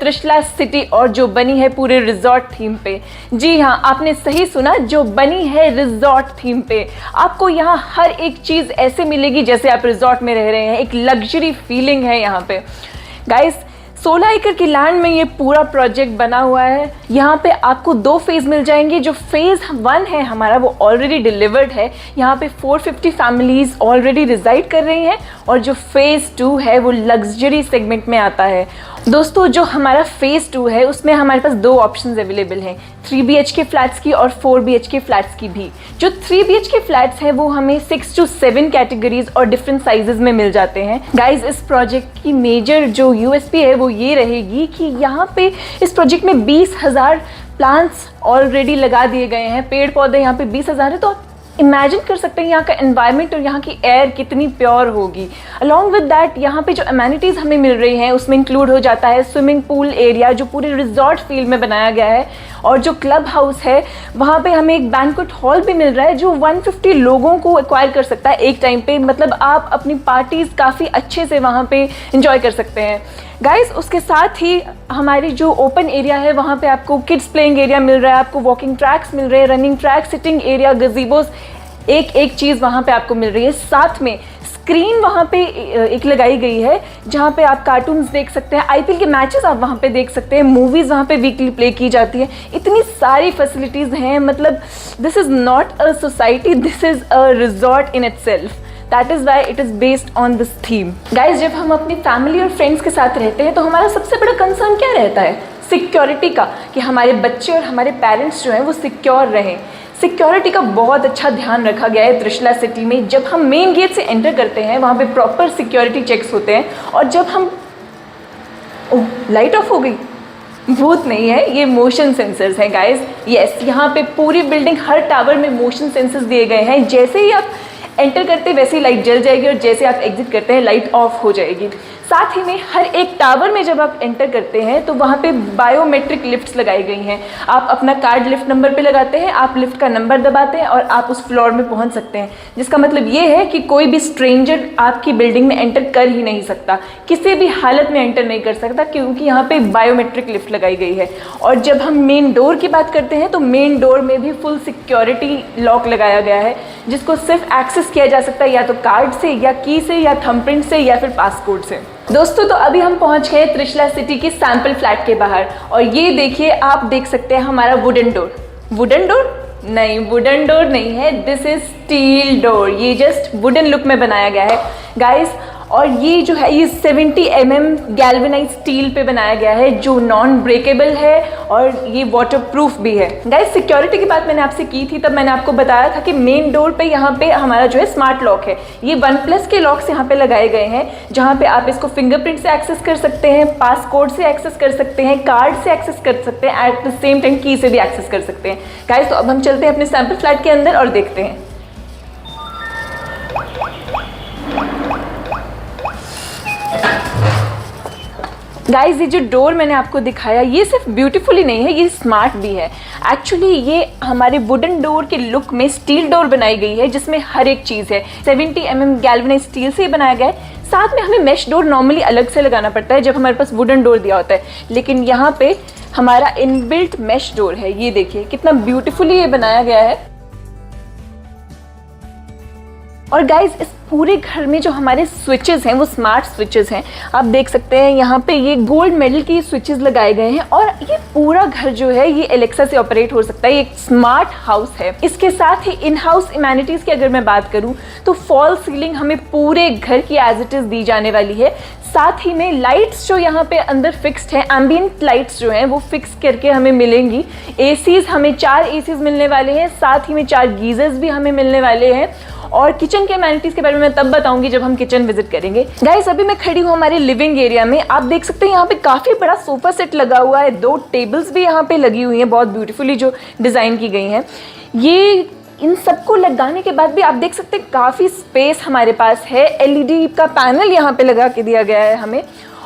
Trishala city और जो बनी है पूरे रिजॉर्ट थीम पे। जी हाँ, आपने सही सुना, जो बनी है रिजॉर्ट थीम पे। आपको यहाँ हर एक चीज़ ऐसे मिलेगी जैसे आप रिजॉर्ट में रह रहे हैं, एक लग्जरी फीलिंग है यहाँ पे। गाइस 16 एकड़ की लैंड में ये पूरा प्रोजेक्ट बना हुआ है। यहाँ पे आपको 2 फेज़ मिल जाएंगे। जो फेज़ 1 है हमारा वो ऑलरेडी डिलीवर्ड है, यहाँ पे 450 फैमिलीज़ ऑलरेडी रिजाइड कर रही हैं, और जो फेज़ 2 है वो लग्जरी सेगमेंट में आता है। दोस्तों जो हमारा फेज़ 2 है उसमें हमारे पास 2 ऑप्शंस अवेलेबल हैं, 3 BHK फ्लैट्स की और 4 BHK फ्लैट्स की भी। जो 3 BHK फ्लैट्स हैं वो हमें 6 to 7 कैटेगरीज और डिफरेंट साइजेस में मिल जाते हैं। गाइज इस प्रोजेक्ट की मेजर जो USP है वो ये रहेगी कि यहाँ पे इस प्रोजेक्ट में 20,000 प्लांट्स ऑलरेडी लगा दिए गए हैं। पेड़ पौधे यहाँ पे 20,000 है, तो आप इमेजिन कर सकते हैं यहाँ का एनवायरनमेंट और यहाँ की एयर कितनी प्योर होगी। अलॉन्ग विद दैट यहाँ पे जो अमेनिटीज़ हमें मिल रही हैं उसमें इंक्लूड हो जाता है स्विमिंग पूल एरिया जो पूरे रिजॉर्ट फील में बनाया गया है, और जो क्लब हाउस है वहाँ पे हमें एक बैंक्वेट हॉल भी मिल रहा है जो 150 लोगों को एक्वायर कर सकता है एक टाइम पे। मतलब आप अपनी पार्टीज़ काफ़ी अच्छे से वहाँ पे इंजॉय कर सकते हैं। गाइस उसके साथ ही हमारी जो ओपन एरिया है वहाँ पे आपको किड्स प्लेइंग एरिया मिल रहा है, आपको वॉकिंग ट्रैक्स मिल रहे हैं, रनिंग ट्रैक, सिटिंग एरिया, गज़ीबोस, एक चीज़ वहाँ पे आपको मिल रही है। साथ में स्क्रीन वहाँ पे एक लगाई गई है जहाँ पे आप कार्टून्स देख सकते हैं, IPL के मैचेस आप वहाँ पे देख सकते हैं, मूवीज़ वहाँ पे वीकली प्ले की जाती है। इतनी सारी फैसिलिटीज़ हैं, मतलब this is not a society, this is a resort in itself. That is why it is based on this theme. Guys जब हम अपनी फैमिली और फ्रेंड्स के साथ रहते हैं तो हमारा सबसे बड़ा कंसर्न क्या रहता है? सिक्योरिटी का, कि हमारे बच्चे और हमारे पेरेंट्स जो हैं वो सिक्योर रहें। सिक्योरिटी का बहुत अच्छा ध्यान रखा गया है त्रिशला सिटी में। जब हम मेन गेट से एंटर करते हैं वहाँ पे प्रॉपर सिक्योरिटी चेक्स होते हैं, और जब हम लाइट ऑफ हो गई, भूत नहीं है, ये मोशन सेंसर्स हैं गाइस। यस, यहाँ पे पूरी बिल्डिंग हर टावर में मोशन सेंसर्स दिए गए हैं। जैसे ही आप एंटर करते वैसे ही लाइट जल जाएगी और जैसे आप एग्जिट करते हैं लाइट ऑफ हो जाएगी। साथ ही में हर एक टावर में जब आप एंटर करते हैं तो वहाँ पे बायोमेट्रिक लिफ्ट्स लगाई गई हैं। आप अपना कार्ड लिफ्ट नंबर पे लगाते हैं, आप लिफ्ट का नंबर दबाते हैं और आप उस फ्लोर में पहुँच सकते हैं, जिसका मतलब ये है कि कोई भी स्ट्रेंजर आपकी बिल्डिंग में एंटर कर ही नहीं सकता, किसी भी हालत में एंटर नहीं कर सकता, क्योंकि यहाँ पे बायोमेट्रिक लिफ्ट लगाई गई है। और जब हम मेन डोर की बात करते हैं तो मेन डोर में भी फुल सिक्योरिटी लॉक लगाया गया है, जिसको सिर्फ एक्सेस किया जा सकता है या तो कार्ड से, या की से, या थंबप्रिंट से, या फिर पासकोड से। दोस्तों तो अभी हम पहुंच गए त्रिशला सिटी की सैंपल फ्लैट के बाहर, और ये देखिए, आप देख सकते हैं हमारा वुडन डोर। वुडन डोर नहीं, वुडन डोर नहीं है, दिस इज स्टील डोर। ये जस्ट वुडन लुक में बनाया गया है गाइस। और ये जो है ये 70 mm गैल्वेनाइज स्टील पे बनाया गया है जो नॉन ब्रेकेबल है और ये वाटरप्रूफ भी है। गाइस सिक्योरिटी की बात मैंने आपसे की थी, तब मैंने आपको बताया था कि मेन डोर पे यहाँ पे हमारा जो है स्मार्ट लॉक है। ये OnePlus के लॉक्स यहाँ पे लगाए गए हैं, जहाँ पे आप इसको फिंगरप्रिंट से एक्सेस कर सकते हैं, पासकोड से एक्सेस कर सकते हैं, कार्ड से एक्सेस कर सकते हैं, एट द सेम टाइम की से भी एक्सेस कर सकते हैं। गाइस तो अब हम चलते हैं अपने सैंपल फ्लैट के अंदर और देखते हैं। गाइज ये जो डोर मैंने आपको दिखाया ये सिर्फ ब्यूटीफुल ही नहीं है, ये स्मार्ट भी है। एक्चुअली ये हमारे वुडन डोर के लुक में स्टील डोर बनाई गई है जिसमें हर एक चीज़ है। 70 mm गैल्वेनाइज स्टील से बनाया गया है। साथ में हमें मेश डोर नॉर्मली अलग से लगाना पड़ता है जब हमारे पास वुडन डोर दिया होता है, लेकिन यहाँ पे हमारा इनबिल्ट मेश डोर है। ये देखिए कितना ब्यूटीफुली ये बनाया गया है। और गाइज इस पूरे घर में जो हमारे स्विचेस हैं वो स्मार्ट स्विचेस हैं। आप देख सकते हैं यहाँ पे ये गोल्ड मेडल की स्विचेस लगाए गए हैं, और ये पूरा घर जो है ये एलेक्सा से ऑपरेट हो सकता है। ये एक स्मार्ट हाउस है। इसके साथ ही इन हाउस इमेनिटीज़ की अगर मैं बात करूँ तो फॉल सीलिंग हमें पूरे घर की एज इट इज़ दी जाने वाली है। साथ ही में लाइट्स जो यहाँ पे अंदर फिक्स्ड हैं, एम्बियंट लाइट्स जो हैं वो फिक्स करके हमें मिलेंगी। एसीज हमें 4 एसीज मिलने वाले हैं, साथ ही में 4 गीजर्स भी हमें मिलने वाले हैं। और किचन के अमेनिटीज़ के बारे में मैं तब बताऊंगी जब हम किचन विजिट करेंगे। गाइस अभी मैं खड़ी हूँ हमारे लिविंग एरिया में। आप देख सकते हैं यहाँ पे काफ़ी बड़ा सोफा सेट लगा हुआ है, 2 टेबल्स भी यहाँ पे लगी हुई हैं, बहुत ब्यूटीफुली जो डिज़ाइन की गई हैं। ये इन सबको लगाने के बाद भी आप देख सकते हैं काफ़ी स्पेस हमारे पास है। LED का पैनल यहाँ पे लगा के दिया गया है हमें।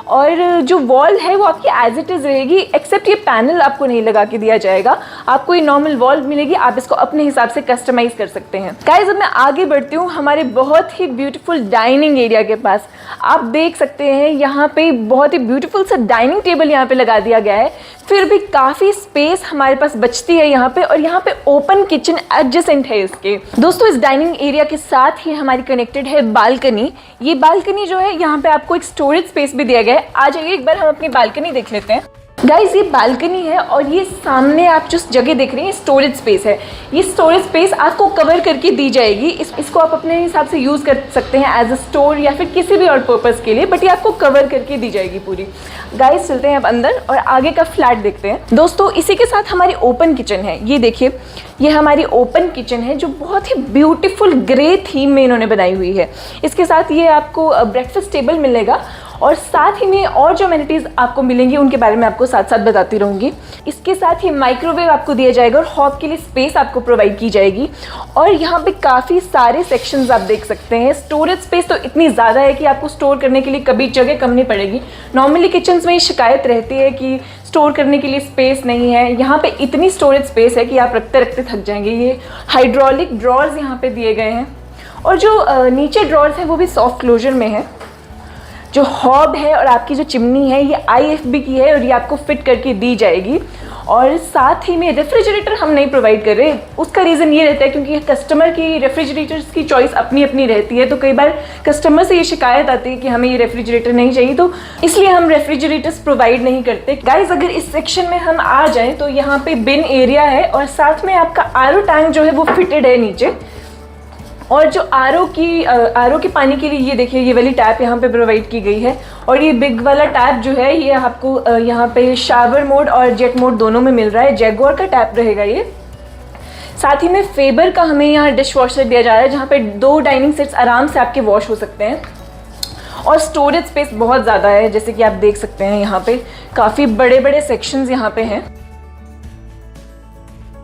और जो वॉल है वो आपकी एज इट इज़ रहेगी, एक्सेप्ट ये पैनल आपको नहीं लगा के दिया जाएगा, आपको ये नॉर्मल वॉल मिलेगी, आप इसको अपने हिसाब से कस्टमाइज कर सकते हैं। गाइस अब मैं आगे बढ़ती हूँ हमारे बहुत ही ब्यूटीफुल डाइनिंग एरिया के पास। आप देख सकते हैं यहाँ पे बहुत ही ब्यूटीफुल सा डाइनिंग टेबल यहाँ पे लगा दिया गया है, फिर भी काफ़ी स्पेस हमारे पास बचती है यहाँ पे, और यहाँ पे ओपन किचन एडजेसेंट है इसके। दोस्तों इस डाइनिंग एरिया के साथ ही हमारी कनेक्टेड है बालकनी। ये बालकनी जो है यहाँ पे आपको एक स्टोरेज स्पेस भी दिया गया है। आ जाइए एक बार हम अपनी बालकनी देख लेते हैं। गाइज ये बालकनी है और ये सामने आप जो जगह देख रही हैं स्टोरेज स्पेस है। ये स्टोरेज स्पेस आपको कवर करके दी जाएगी। इसको आप अपने हिसाब से यूज़ कर सकते हैं एज अ स्टोर या फिर किसी भी और पर्पज़ के लिए, बट ये आपको कवर करके दी जाएगी पूरी। गाइज चलते हैं अब अंदर और आगे का फ्लैट देखते हैं। दोस्तों इसी के साथ हमारी ओपन किचन है। ये देखिए ये हमारी ओपन किचन है जो बहुत ही ब्यूटीफुल ग्रे थीम में इन्होंने बनाई हुई है। इसके साथ ये आपको ब्रेकफास्ट टेबल मिलेगा और साथ ही में और जो अमेनिटीज़ आपको मिलेंगी उनके बारे में आपको साथ साथ बताती रहूँगी। इसके साथ ही माइक्रोवेव आपको दिया जाएगा और हॉब के लिए स्पेस आपको प्रोवाइड की जाएगी। और यहाँ पे काफ़ी सारे सेक्शंस आप देख सकते हैं। स्टोरेज स्पेस तो इतनी ज़्यादा है कि आपको स्टोर करने के लिए कभी जगह कम नहीं पड़ेगी। नॉर्मली किचन्स में ये शिकायत रहती है कि स्टोर करने के लिए स्पेस नहीं है, यहाँ पे इतनी स्टोरेज स्पेस है कि आप रखते रखते थक जाएंगे। ये हाइड्रोलिक ड्रॉर्स यहाँ पे दिए गए हैं और जो नीचे ड्रॉर्स हैं वो भी सॉफ्ट क्लोजर में है। जो हॉब है और आपकी जो चिमनी है ये IFB की है और ये आपको फिट करके दी जाएगी। और साथ ही में रेफ्रिजरेटर हम नहीं प्रोवाइड कर रहे। उसका रीज़न ये रहता है क्योंकि कस्टमर की रेफ्रिजरेटर्स की चॉइस अपनी अपनी रहती है, तो कई बार कस्टमर से ये शिकायत आती है कि हमें ये रेफ्रिजरेटर नहीं चाहिए, तो इसलिए हम रेफ्रिजरेटर्स प्रोवाइड नहीं करते। गाइज अगर इस सेक्शन में हम आ जाएँ तो यहाँ पे बिन एरिया है और साथ में आपका RO टैंक जो है वो फिटेड है नीचे। और जो RO के पानी के लिए ये देखिए ये वाली टैप यहाँ पे प्रोवाइड की गई है। और ये बिग वाला टैप जो है ये आपको यहाँ पे शावर मोड और जेट मोड दोनों में मिल रहा है। जैगुआर का टैप रहेगा ये। साथ ही में फेबर का हमें यहाँ डिश वॉशर दिया जा रहा है जहाँ पे 2 डाइनिंग सेट्स आराम से आपके वॉश हो सकते हैं। और स्टोरेज स्पेस बहुत ज़्यादा है, जैसे कि आप देख सकते हैं यहाँ पे काफ़ी बड़े बड़े सेक्शंस यहाँ पे हैं।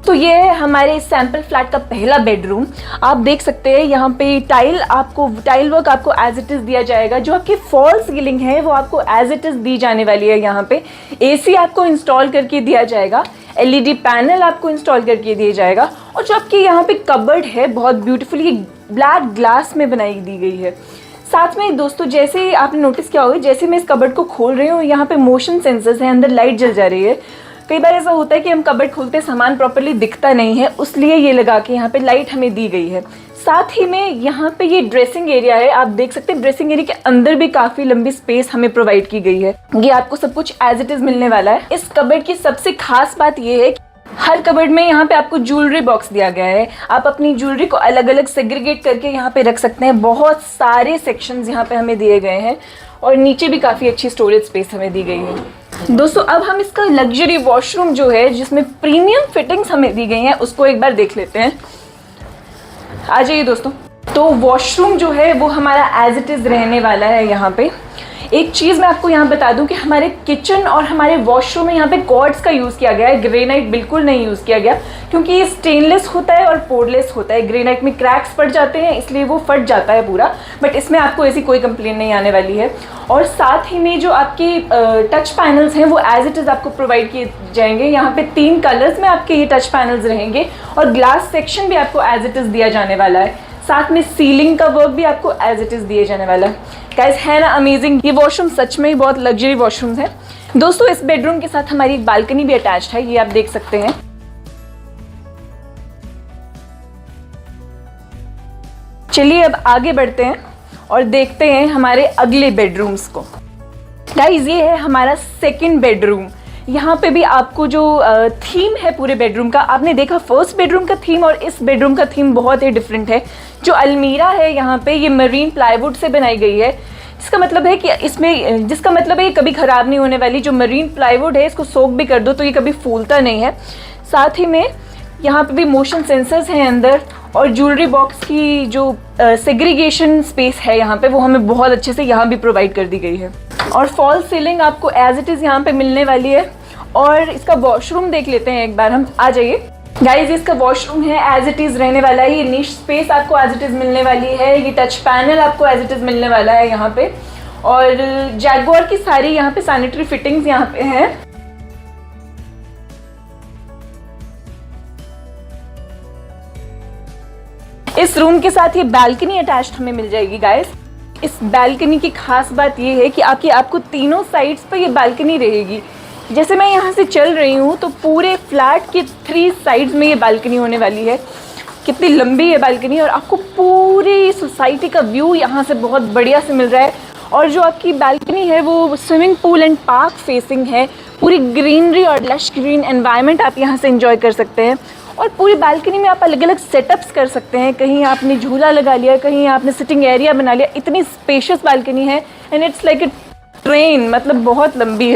तो ये है हमारे सैम्पल फ्लैट का पहला बेडरूम। आप देख सकते हैं यहाँ पे टाइल वर्क आपको एज इट इज़ दिया जाएगा। जो आपकी फॉल सीलिंग है वो आपको एज इट इज़ दी जाने वाली है। यहाँ पे AC आपको इंस्टॉल करके दिया जाएगा, LED पैनल आपको इंस्टॉल करके दिया जाएगा। और जो आपकी यहाँ पे कबर्ड है बहुत ब्यूटीफुली ब्लैक ग्लास में बनाई दी गई है। साथ में दोस्तों जैसे आपने नोटिस किया होगा, जैसे मैं इस कबर्ड को खोल रही हूँ यहाँ पे मोशन सेंसर्स हैं, अंदर लाइट जल जा रही है। कई बार ऐसा होता है कि हम कबर्ड खोलते सामान प्रॉपर्ली दिखता नहीं है, इसलिए ये लगा के यहाँ पे लाइट हमें दी गई है। साथ ही में यहाँ पे ये ड्रेसिंग एरिया है। आप देख सकते हैं ड्रेसिंग एरिया के अंदर भी काफ़ी लंबी स्पेस हमें प्रोवाइड की गई है। ये आपको सब कुछ एज इट इज़ मिलने वाला है। इस कबर्ड की सबसे खास बात ये है कि हर कबर्ड में यहाँ पे आपको ज्वेलरी बॉक्स दिया गया है। आप अपनी ज्वेलरी को अलग अलग सेग्रीगेट करके यहाँ पे रख सकते हैं। बहुत सारे सेक्शंस यहाँ पे हमें दिए गए हैं और नीचे भी काफ़ी अच्छी स्टोरेज स्पेस हमें दी गई है। दोस्तों अब हम इसका लग्जरी वॉशरूम जो है जिसमें प्रीमियम फिटिंग्स हमें दी गई हैं उसको एक बार देख लेते हैं। आ जाइए दोस्तों। तो वॉशरूम जो है वो हमारा एज इट इज़ रहने वाला है। यहाँ पे एक चीज़ मैं आपको यहाँ बता दूं कि हमारे किचन और हमारे वॉशरूम में यहाँ पे कॉर्ड्स का यूज़ किया गया है, ग्रेनाइट बिल्कुल नहीं यूज़ किया गया क्योंकि ये स्टेनलेस होता है और पोरलेस होता है। ग्रेनाइट में क्रैक्स पड़ जाते हैं इसलिए वो फट जाता है पूरा, बट इसमें आपको ऐसी कोई कंप्लेन नहीं आने वाली है। और साथ ही में जो आपके टच पैनल्स हैं वो एज इट इज़ आपको प्रोवाइड किए जाएंगे। यहाँ पे 3 कलर्स में आपके ये टच पैनल्स रहेंगे और ग्लास सेक्शन भी आपको एज इट इज़ दिया जाने वाला है। साथ में सीलिंग का वर्क भी आपको एज इट इज़ दिए जाने वाला है। गाइस है ना अमेजिंग। ये वॉशरूम सच में ही बहुत लग्जरी वॉशरूम्स है। दोस्तों इस बेडरूम के साथ हमारी एक बालकनी भी अटैच्ड है, ये आप देख सकते हैं। चलिए अब आगे बढ़ते हैं और देखते हैं हमारे अगले बेडरूम्स को। गाइस ये है हमारा सेकंड बेडरूम। यहाँ पे भी आपको जो थीम है पूरे बेडरूम का, आपने देखा फर्स्ट बेडरूम का थीम और इस बेडरूम का थीम बहुत ही डिफरेंट है। जो अलमीरा है यहाँ पे ये मरीन प्लाईवुड से बनाई गई है, जिसका मतलब है ये कभी ख़राब नहीं होने वाली। जो मरीन प्लाईवुड है इसको सोक भी कर दो तो ये कभी फूलता नहीं है। साथ ही में यहाँ पे भी मोशन सेंसर्स हैं अंदर और ज्वेलरी बॉक्स की जो सेग्रीगेशन स्पेस है यहाँ पे वो हमें बहुत अच्छे से यहाँ भी प्रोवाइड कर दी गई है। और फॉल सीलिंग आपको एज इट इज़ यहाँ पे मिलने वाली है। और इसका वॉशरूम देख लेते हैं एक बार हम। आ जाइए गाइज, इसका वॉशरूम है एज इट इज़ रहने वाला है। ये निश स्पेस आपको एज इट इज़ मिलने वाली है। ये टच पैनल आपको एज इट इज़ मिलने वाला है यहाँ पे। और जैगुआर की सारी यहाँ पे सैनिटरी फिटिंग्स यहाँ पे हैं। इस रूम के साथ ये बालकनी अटैच्ड हमें मिल जाएगी गाइस। इस बालकनी की खास बात ये है कि आपको तीनों साइड्स पर ये बालकनी रहेगी। जैसे मैं यहाँ से चल रही हूँ तो पूरे फ्लैट के 3 साइड्स में ये बालकनी होने वाली है। कितनी लंबी है बालकनी, और आपको पूरी सोसाइटी का व्यू यहाँ से बहुत बढ़िया से मिल रहा है। और जो आपकी बालकनी है वो swimming pool and park facing है। पूरी ग्रीनरी और लश ग्रीन एनवायरनमेंट आप यहाँ से एंजॉय कर सकते हैं। और पूरी बालकनी में आप अलग अलग सेटअप्स कर सकते हैं। कहीं आपने झूला लगा लिया, कहीं आपने सिटिंग एरिया बना लिया। इतनी स्पेशियस बालकनी है and it's like a train, मतलब बहुत लंबी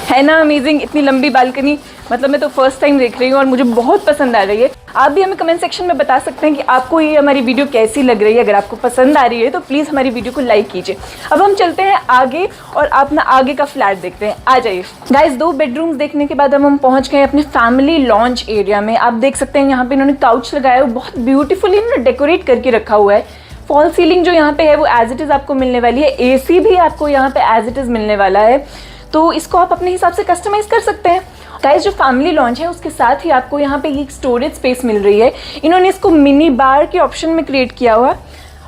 है ना अमेजिंग। इतनी लंबी बालकनी, मतलब मैं तो फर्स्ट टाइम देख रही हूँ और मुझे बहुत पसंद आ रही है। आप भी हमें कमेंट सेक्शन में बता सकते हैं कि आपको ये हमारी वीडियो कैसी लग रही है। अगर आपको पसंद आ रही है तो प्लीज़ हमारी वीडियो को लाइक कीजिए। अब हम चलते हैं आगे और अपना आगे का फ्लैट देखते हैं। आ जाइए गाइस। 2 बेडरूम्स देखने के बाद अब हम पहुँच गए अपने फैमिली लॉन्च एरिया में। आप देख सकते हैं यहाँ पे इन्होंने काउच लगाया है, बहुत ब्यूटीफुली इन्होंने डेकोरेट करके रखा हुआ है। फॉल सीलिंग जो यहाँ पे है वो एज इट इज़ आपको मिलने वाली है। AC भी आपको यहाँ पे एज इट इज़ मिलने वाला है, तो इसको आप अपने हिसाब से कस्टमाइज कर सकते हैं। गाइस, जो फैमिली लॉन्च है उसके साथ ही आपको यहाँ पे एक स्टोरेज स्पेस मिल रही है। इन्होंने इसको मिनी बार के ऑप्शन में क्रिएट किया हुआ,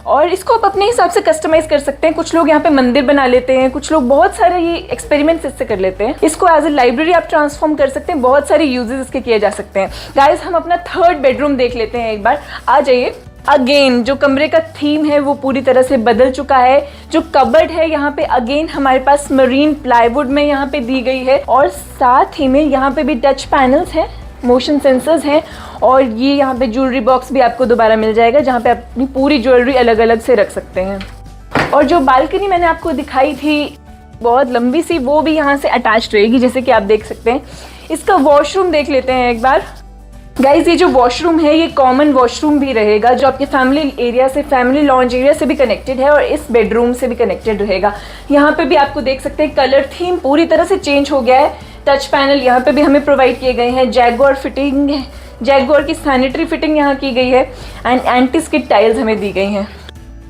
और इसको आप अपने हिसाब से कस्टमाइज कर सकते हैं। कुछ लोग यहाँ पे मंदिर बना लेते हैं, कुछ लोग बहुत सारे ये एक्सपेरिमेंट्स इससे कर लेते हैं। इसको एज ए लाइब्रेरी आप ट्रांसफॉर्म कर सकते हैं। बहुत सारे यूजेस इसके किए जा सकते हैं। गाइस, हम अपना 3rd बेडरूम देख लेते हैं एक बार। आ जाइए। अगेन जो कमरे का थीम है वो पूरी तरह से बदल चुका है। जो कबर्ड है यहाँ पे अगेन हमारे पास मरीन प्लाईवुड में यहाँ पे दी गई है, और साथ ही में यहाँ पे भी टच पैनल्स हैं, मोशन सेंसर्स हैं, और ये यहाँ पे ज्वेलरी बॉक्स भी आपको दोबारा मिल जाएगा जहाँ पे आप अपनी पूरी ज्वेलरी अलग अलग से रख सकते हैं। और जो बालकनी मैंने आपको दिखाई थी बहुत लंबी सी, वो भी यहाँ से अटैच्ड रहेगी, जैसे कि आप देख सकते हैं। इसका वॉशरूम देख लेते हैं एक बार। गाइज, ये जो वॉशरूम है ये कॉमन वॉशरूम भी रहेगा, जो आपके फैमिली एरिया से, फैमिली लॉन्च एरिया से भी कनेक्टेड है और इस बेडरूम से भी कनेक्टेड रहेगा। यहाँ पे भी आपको देख सकते हैं कलर थीम पूरी तरह से चेंज हो गया है। टच पैनल यहाँ पे भी हमें प्रोवाइड किए गए हैं। जैगुआर फिटिंग है, जैगुआर की सैनिटरी फिटिंग यहाँ की गई है, एंड एंटी स्किड टाइल्स हमें दी गई हैं।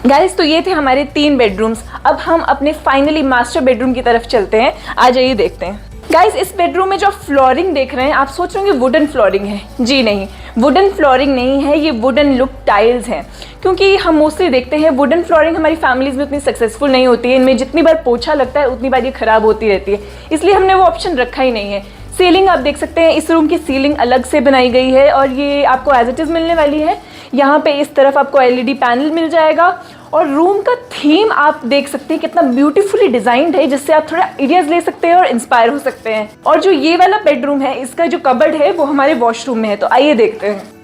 गाइज, तो ये थे हमारे 3 बेडरूम्स। अब हम अपने फाइनली मास्टर बेडरूम की तरफ चलते हैं। आ जाइए देखते हैं। गाइज, इस बेडरूम में जो फ्लोरिंग देख रहे हैं आप सोच रहे होंगे वुडन फ्लोरिंग है। जी नहीं, वुडन फ्लोरिंग नहीं है, ये वुडन लुक टाइल्स हैं। क्योंकि हम मोस्टली देखते हैं वुडन फ्लोरिंग हमारी फैमिलीज में उतनी सक्सेसफुल नहीं होती है। इनमें जितनी बार पोछा लगता है उतनी बार ये खराब होती रहती है, इसलिए हमने वो ऑप्शन रखा ही नहीं है। सीलिंग आप देख सकते हैं, इस रूम की सीलिंग अलग से बनाई गई है और ये आपको एज इट इज़ मिलने वाली है। यहाँ पे इस तरफ आपको LED पैनल मिल जाएगा, और रूम का थीम आप देख सकते हैं कितना ब्यूटीफुली डिजाइंड है, जिससे आप थोड़ा आइडियाज ले सकते हैं और इंस्पायर हो सकते हैं। और जो ये वाला बेडरूम है इसका जो कबर्ड है वो हमारे वॉशरूम में है, तो आइए देखते हैं।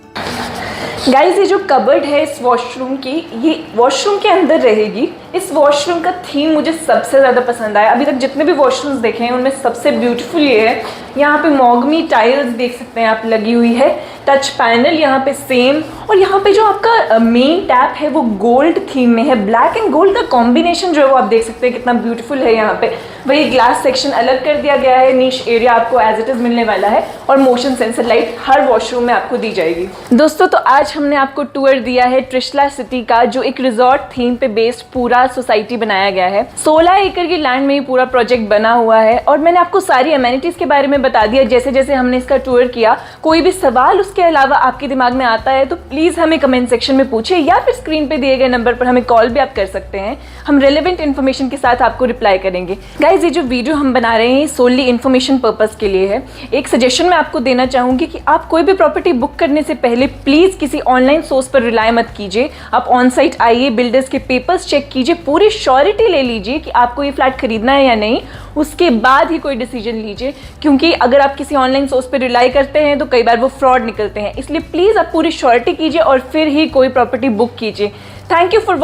गाइस, ये जो कबर्ड है इस वॉशरूम की, ये वॉशरूम के अंदर रहेगी। इस वॉशरूम का थीम मुझे सबसे ज़्यादा पसंद आया। अभी तक जितने भी वॉशरूम्स देखे हैं उनमें सबसे ब्यूटीफुल ये है। यहाँ पे मॉगमी टाइल्स देख सकते हैं आप लगी हुई है, टच पैनल यहाँ पे सेम, और यहाँ पे जो आपका मेन टैप है वो गोल्ड थीम में है। ब्लैक एंड गोल्ड का कॉम्बिनेशन जो है वो आप देख सकते हैं कितना ब्यूटीफुल है। यहाँ पे वही ग्लास सेक्शन अलग कर दिया गया है, नीश एरिया आपको एज इट इज़ मिलने वाला है, और मोशन सेंसर लाइट हर वॉशरूम में आपको दी जाएगी। दोस्तों, तो आज हमने आपको टूर दिया है ट्रिशला सिटी का, जो एक रिजॉर्ट थीम पे बेस्ड पूरा सोसाइटी बनाया गया है। 16 एकड़ की लैंड में ये पूरा प्रोजेक्ट बना हुआ है, और मैंने आपको सारी अमेनिटीज के बारे में बता दिया जैसे जैसे हमने इसका टूर किया। कोई भी सवाल उसके अलावा आपके दिमाग में आता है तो प्लीज़ हमें कमेंट सेक्शन में पूछिए, या फिर स्क्रीन पे दिए गए नंबर पर हमें कॉल भी आप कर सकते हैं। हम रेलेवेंट इन्फॉर्मेशन के साथ आपको रिप्लाई करेंगे। गाइज, ये जो वीडियो हम बना रहे हैं सोनली इन्फॉर्मेशन पर्पज़ के लिए है। एक सजेशन मैं आपको देना चाहूँगी कि आप कोई भी प्रॉपर्टी बुक करने से पहले प्लीज़ किसी ऑनलाइन सोर्स पर रिलाय मत कीजिए। आप ऑन साइट आइए, बिल्डर्स के पेपर्स चेक कीजिए, पूरी श्योरिटी ले लीजिए कि आपको ये फ्लैट खरीदना है या नहीं, उसके बाद ही कोई डिसीजन लीजिए। क्योंकि अगर आप किसी ऑनलाइन सोर्स पर रिलाई करते हैं तो कई बार वो फ्रॉड निकलते हैं, इसलिए प्लीज़ आप पूरी श्योरिटी कीजिए और फिर ही कोई प्रॉपर्टी बुक कीजिए। Thank you for watching.